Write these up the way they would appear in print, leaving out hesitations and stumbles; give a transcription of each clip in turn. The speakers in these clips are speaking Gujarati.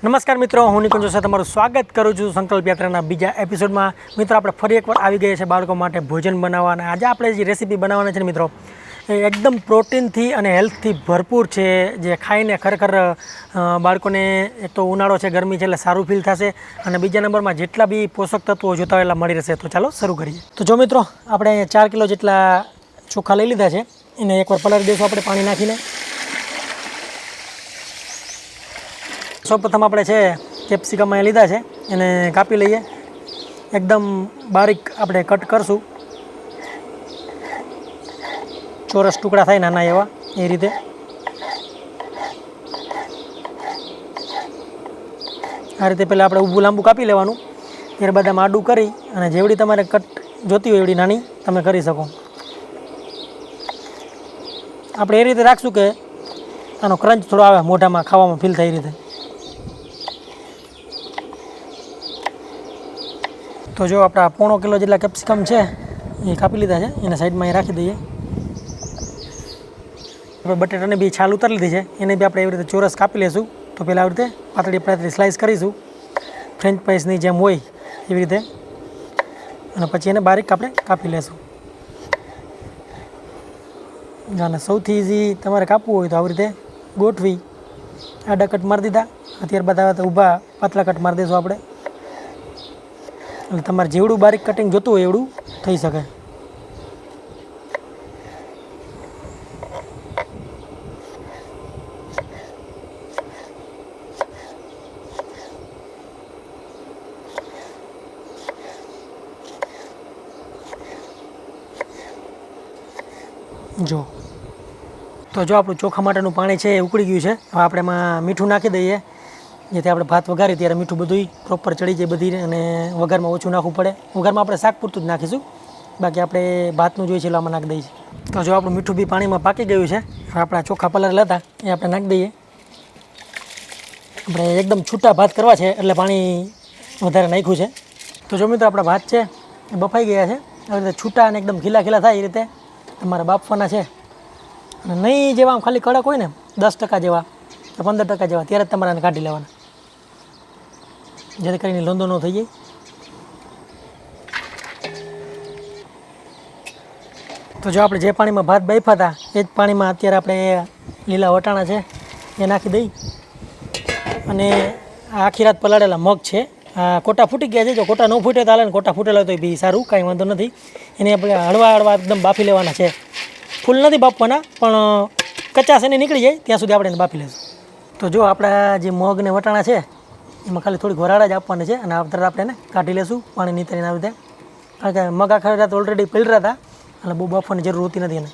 નમસ્કાર મિત્રો, હું નિકુંજ જોશી તમારું સ્વાગત કરું છું સંકલ્પ યાત્રાના બીજા એપિસોડમાં। મિત્રો, આપણે ફરી એકવાર આવી ગયા છે બાળકો માટે ભોજન બનાવવાના। આજે આપણે જે રેસીપી બનાવવાના છે ને મિત્રો, એ એકદમ પ્રોટીનથી અને હેલ્થથી ભરપૂર છે, જે ખાઈને ખરેખર બાળકોને એક તો ઉનાળો છે, ગરમી છે એટલે સારું ફીલ થશે, અને બીજા નંબરમાં જેટલા બી પોષક તત્વો જોતા હોય એટલા મળી રહેશે। તો ચાલો શરૂ કરીએ। તો જો મિત્રો, આપણે 4 કિલો જેટલા ચોખા લઈ લીધા છે, એને એકવાર પલાળી દઈશું આપણે પાણી નાખીને। સૌપ્રથમ આપણે છે કેપ્સિકમ અહીંયા લીધા છે, એને કાપી લઈએ। એકદમ બારીક આપણે કટ કરશું, ચોરસ ટુકડા થાય નાના એવા, એ રીતે। આ રીતે પહેલાં આપણે ઊભું લાંબુ કાપી લેવાનું, ત્યારબાદ આમ આડું કરી અને જેવડી તમારે કટ જોતી હોય એવડી નાની તમે કરી શકો। આપણે એ રીતે રાખશું કે આનો ક્રંચ થોડો આવે, મોઢામાં ખાવામાં ફીલ થાય એ રીતે। તો જો આપણા 1.5 કિલો જેટલા કેપ્સિકમ છે એ કાપી લીધા છે, એને સાઈડમાં અહીં રાખી દઈએ। આપણે બટેટાને બી છાલ ઉતારી લીધી છે, એને બી આપણે એવી રીતે ચોરસ કાપી લઈશું। તો પહેલાં આવી રીતે પાતળી પાતળી સ્લાઇસ કરીશું, ફ્રેન્ચ ફ્રાઈસની જેમ હોય એવી રીતે, અને પછી એને બારીક આપણે કાપી લઈશું। અને સૌથી ઇઝી તમારે કાપવું હોય તો આવી રીતે ગોઠવી આડા કટ મારી દીધા, ત્યારબાદ આવે તો ઊભા પાતળા કટ મારી દઈશું આપણે, એટલે તમારે જેવડું બારીક કટિંગ જોતું હોય એવડું થઈ શકે। જો તો જો આપણું ચોખા માટેનું પાણી છે એ ઉકળી ગયું છે। હવે આપણે એમાં મીઠું નાખી દઈએ, જેથી આપણે ભાત વઘારીએ ત્યારે મીઠું બધું પ્રોપર ચડી જાય બધી, અને વઘારમાં ઓછું નાખવું પડે। વઘારમાં આપણે શાક પૂરતું જ નાખીશું, બાકી આપણે ભાતનું જોઈએ છે એટલે આમાં નાખી દઈએ છીએ। તો જો આપણું મીઠું બી પાણીમાં પાકી ગયું છે, હવે આપણા ચોખા પલાળેલા હતા એ આપણે નાખી દઈએ। આપણે એકદમ છૂટા ભાત કરવા છે એટલે પાણી વધારે નાખ્યું છે। તો જો મિત્રો, આપણા ભાત છે એ બફાઈ ગયા છે, આવી રીતે છૂટા અને એકદમ ખીલા ખીલા થાય એ રીતે તમારે બાફવાના છે। અને નહીં જેવા આમ ખાલી કડક હોય ને 10% જેવા કે 15% જેવા, ત્યારે જ તમારે આને કાઢી લેવાના, જેથી કરીને લોંદો ન થઈ જાય। તો જો આપણે જે પાણીમાં ભાત બાફ્યા હતા એ જ પાણીમાં અત્યારે આપણે લીલા વટાણા છે એ નાખી દઈ, અને આખી રાત પલાળેલા મગ છે, આ કોટા ફૂટી ગયા છે। જો કોટા ન ફૂટે તો હાલે, ને કોટા ફૂટેલા હોય તો બી સારું, કાંઈ વાંધો નથી। એને આપણે હળવા હળવા એકદમ બાફી લેવાના છે, ફૂલ નથી બાફવાના, પણ કચાશ એને નીકળી જાય ત્યાં સુધી આપણે એને બાફી લઈશું। તો જો આપણા જે મગ ને વટાણા છે એમાં ખાલી થોડીક વરાળ જ આપવાની છે, અને આ તરત આપણે એને કાઢી લઈશું પાણી નીતરીને આવી રીતે, કારણ કે મગ આખા રાત ઓલરેડી પલળ્યા હતા એટલે બહુ બાફવાની જરૂર હોતી નથી એને।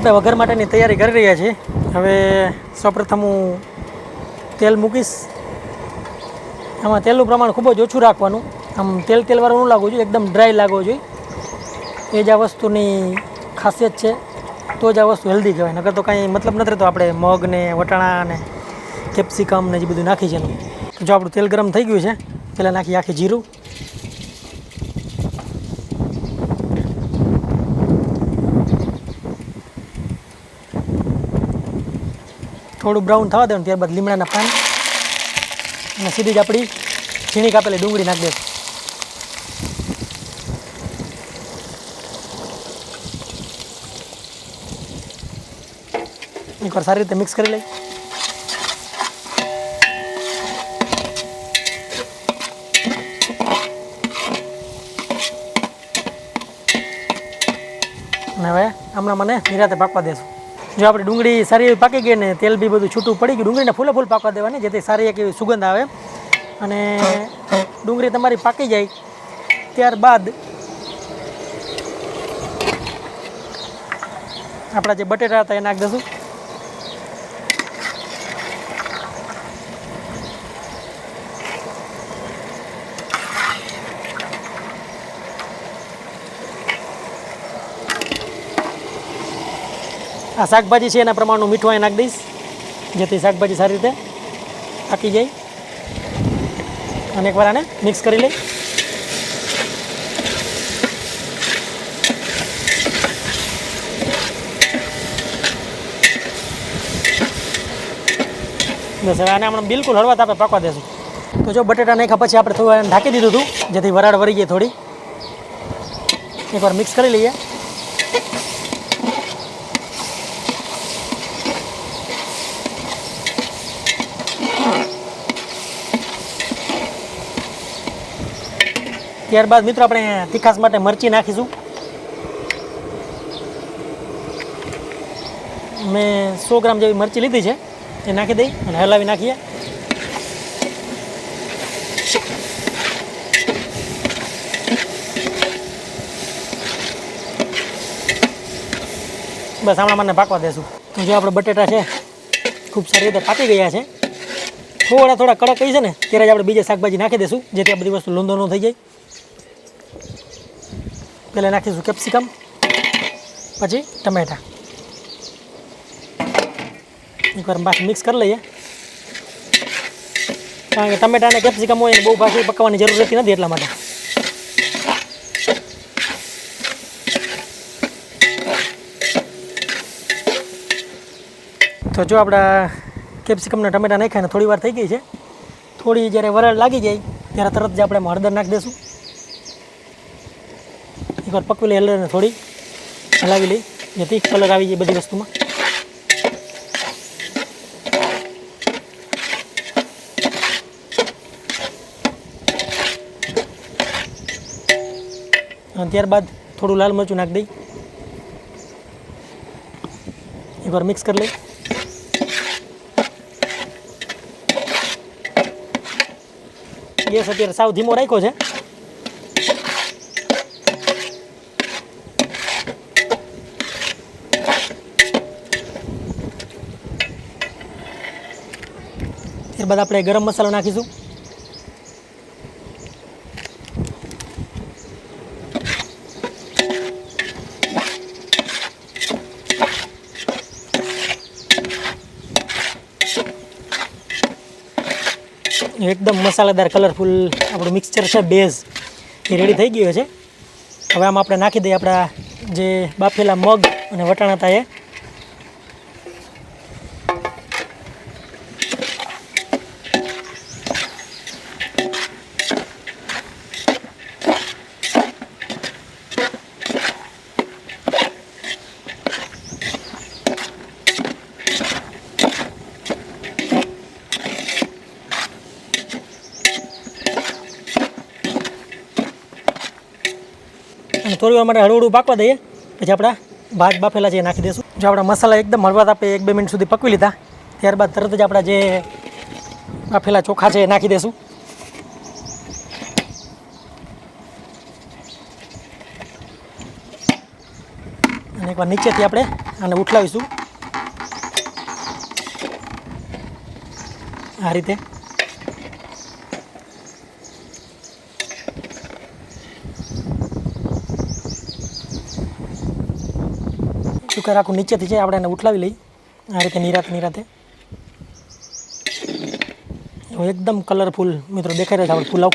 આપણે વઘાર માટેની તૈયારી કરી રહ્યા છીએ। હવે સૌપ્રથમ હું તેલ મૂકીશ। આમાં તેલનું પ્રમાણ ખૂબ જ ઓછું રાખવાનું, આમ તેલવાળું ન લાગવું જોઈએ, એકદમ ડ્રાય લાગવું જોઈએ, એ જ આ વસ્તુની ખાસિયત છે। તો જ આ વસ્તુ હેલ્ધી કહેવાય, નકર તો કાંઈ મતલબ નથી રહેતો આપણે મગ ને વટાણા ને કેપ્સિકમ ને જે બધું નાખી છે એનું। તો જો આપણું તેલ ગરમ થઈ ગયું છે, પહેલાં નાખી આખી જીરું, થોડું બ્રાઉન થવા દેવાનું, ત્યારબાદ લીમડાના પાન અને સીધી જ આપણી ઝીણી કાપેલી ડુંગળી નાખી દઈશું। એકવાર સારી રીતે મિક્સ કરી લઈ। અને હવે હમણાં મને નિરાતે પાકવા દેશું। જો આપણી ડુંગળી સારી એવી પાકી ગઈ ને તેલ બી બધું છૂટું પડી ગયું, ડુંગળીને ફૂલે ફૂલ પાકવા દેવાની, જેથી સારી એક એવી સુગંધ આવે। અને ડુંગળી તમારી પાકી જાય ત્યારબાદ આપણા જે બટેટા હતા એ નાખી દઈશું। આ શાકભાજી છે એના પ્રમાણનું મીઠું અહીં નાખી દઈશ, જેથી શાકભાજી સારી રીતે પાકી જાય. અને એકવાર આને મિક્સ કરી લઈ. બસ હવે આને હમણાં બિલકુલ હળવા તાપે પાકવા દેશું. તો જો બટેટા નાખ્યા પછી આપણે થોડું ઢાંકી દીધું હતું, જેથી વરાળ વળી જાય થોડી. એકવાર મિક્સ કરી લઈએ. ત્યારબાદ મિત્રો આપણે તીખાસ માટે મરચી નાખીશું. મેં 100 ગ્રામ જેવી મરચી લીધી છે, એ નાખી દઈ અને હલાવી નાખીએ. બસ હમણાં મને પાકવા દેશું. તો જો આપણે બટેટા છે ખૂબ સારી રીતે પાકી ગયા છે. થોડા કડક થઈ છે ને ત્યારે જ આપણે બીજા શાકભાજી નાખી દઈશું, જેથી આ બધી વસ્તુ લોંધો ન થઈ જાય. પહેલાં નાખીશું કેપ્સિકમ, પછી ટમેટા. એકવાર પાછું મિક્સ કરી લઈએ, કારણ કે ટમેટા અને કેપ્સિકમ હોય એને બહુ પાછું પકાવવાની જરૂર રહેતી નથી, એટલા માટે. તો જો આપણા કેપ્સિકમને ટમેટા નાખ્યા ને થોડી વાર થઈ ગઈ છે. થોડી જ્યારે વરાળ લાગી જાય ત્યારે તરત જ આપણે હળદર નાખી દઈશું. એકવાર પકવી લઈ હળદરને થોડી હલાવી લઈ, જેથી કલર આવી જાય બધી વસ્તુમાં. અને ત્યારબાદ થોડું લાલ મરચું નાખી દઈ. એકવાર મિક્સ કરી લઈ. ગેસ અત્યારે સાવ ધીમો રાખ્યો છે. ત્યારબાદ આપણે ગરમ મસાલો નાખીશું. એકદમ મસાલેદાર કલરફુલ આપણું મિક્સચર છે, બેઝ એ રેડી થઈ ગયો છે. હવે આમાં આપણે નાખી દઈએ આપણા જે બાફેલા મગ અને વટાણા હતા એ. અને થોડી વાર માટે હળવું પાકવા દઈએ, પછી આપણા ભાત બાફેલા છે એ નાખી દઈશું. જો આપણા મસાલા એકદમ હળવા તાપે 1-2 મિનિટ સુધી પકવી લીધા, ત્યારબાદ તરત જ આપણા જે બાફેલા ચોખા છે એ નાખી દઈશું. અને એકવાર નીચેથી આપણે આને ઉઠલાવીશું આ રીતે. કુકર આખું નીચેથી છે આપણે એને ઉઠલાવી લઈ આ રીતે નિરાતે. એકદમ કલરફુલ મિત્રો દેખાઈ રહ્યો છે આપણે પુલાવ.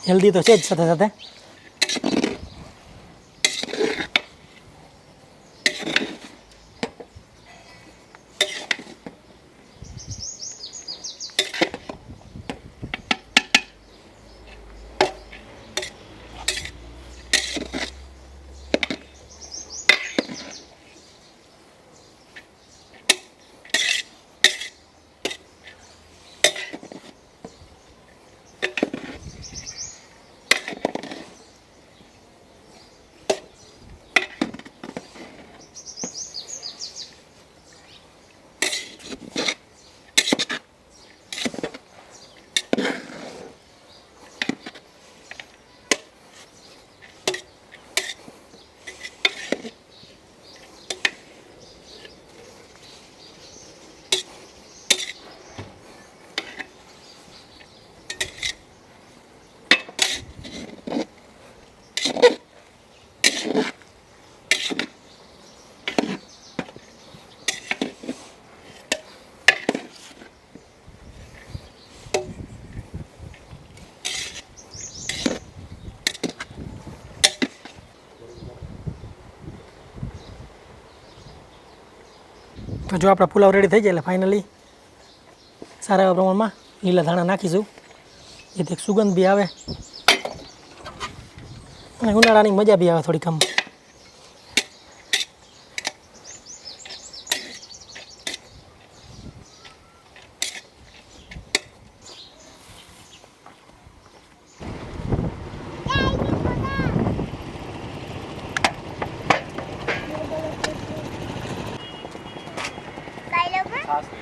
હેલ્ધી તો છે જ સાથે સાથે. તો જો આપણા પુલાવ રેડી થઈ જાય એટલે ફાઇનલી સારા એવા પ્રમાણમાં લીલા ધાણા નાખીશું, જેથી સુગંધ બી આવે અને ઉનાળાની મજા બી આવે થોડી કમ.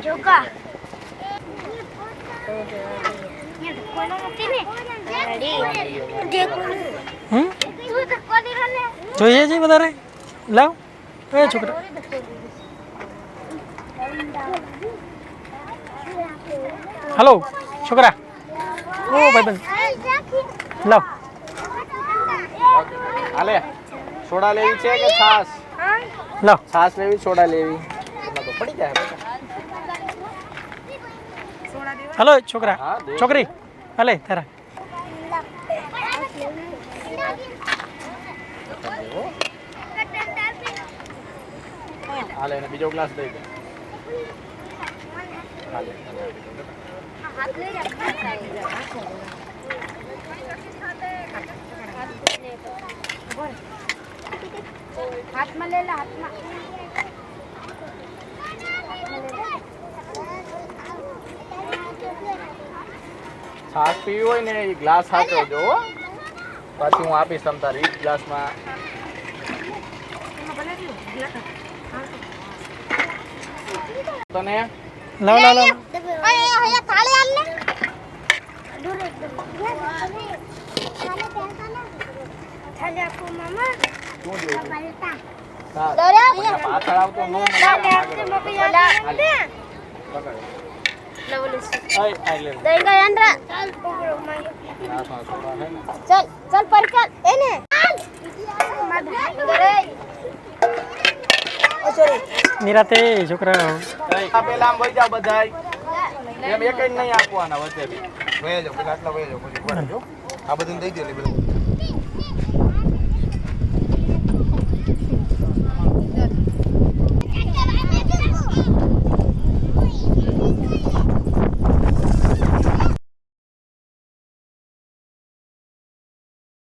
જોકા જોઈએ છે વધારે લાવ એ છોકરા. હલો છોકરા, ઓ ભાઈબંધ લાવ. હાલે સોડા લેવી છે કે છાસ? લાવ છાસ લેવી સોડા લેવી? પડી જાય. હલો છોકરા, હા, દે. છોકરી હલે તારા. હાલે એને બીજો ગ્લાસ દઈ દે. હાલે હાથમાં લે લા હાથમાં. છાસ પીવી હોય ને એ ગ્લાસ હાથો જો હો. પછી હું આપીશ તમ તારી ગ્લાસમાં. તને લાવ લાવ લાવ. અહીંયા થાળે આલ ને. થાળે આપો મામા. શું જોયું? બલતા. છાસ. દોરા. પછી પાછળ આવતો ન મળે. લાલે આપતે મમ્મી યાદ ને. પકડ. લવલીસ. આય આય લે. દઈ ગયા અંદરા. ચાલ પકડો માયો. ગ્લાસમાં સોડા છે ને. ચાલ ચાલ પરકલ એને. દોરે. ઓ સોરી. નિરાતે છોકરા. આ પેલા આમ વઈ જાવ બધાય. એમ એક જ નહીં આપવાના વચ્ચેથી. વહી જાવ પેલા આટલા વહી જાવ પછી આ બધું દઈ દે.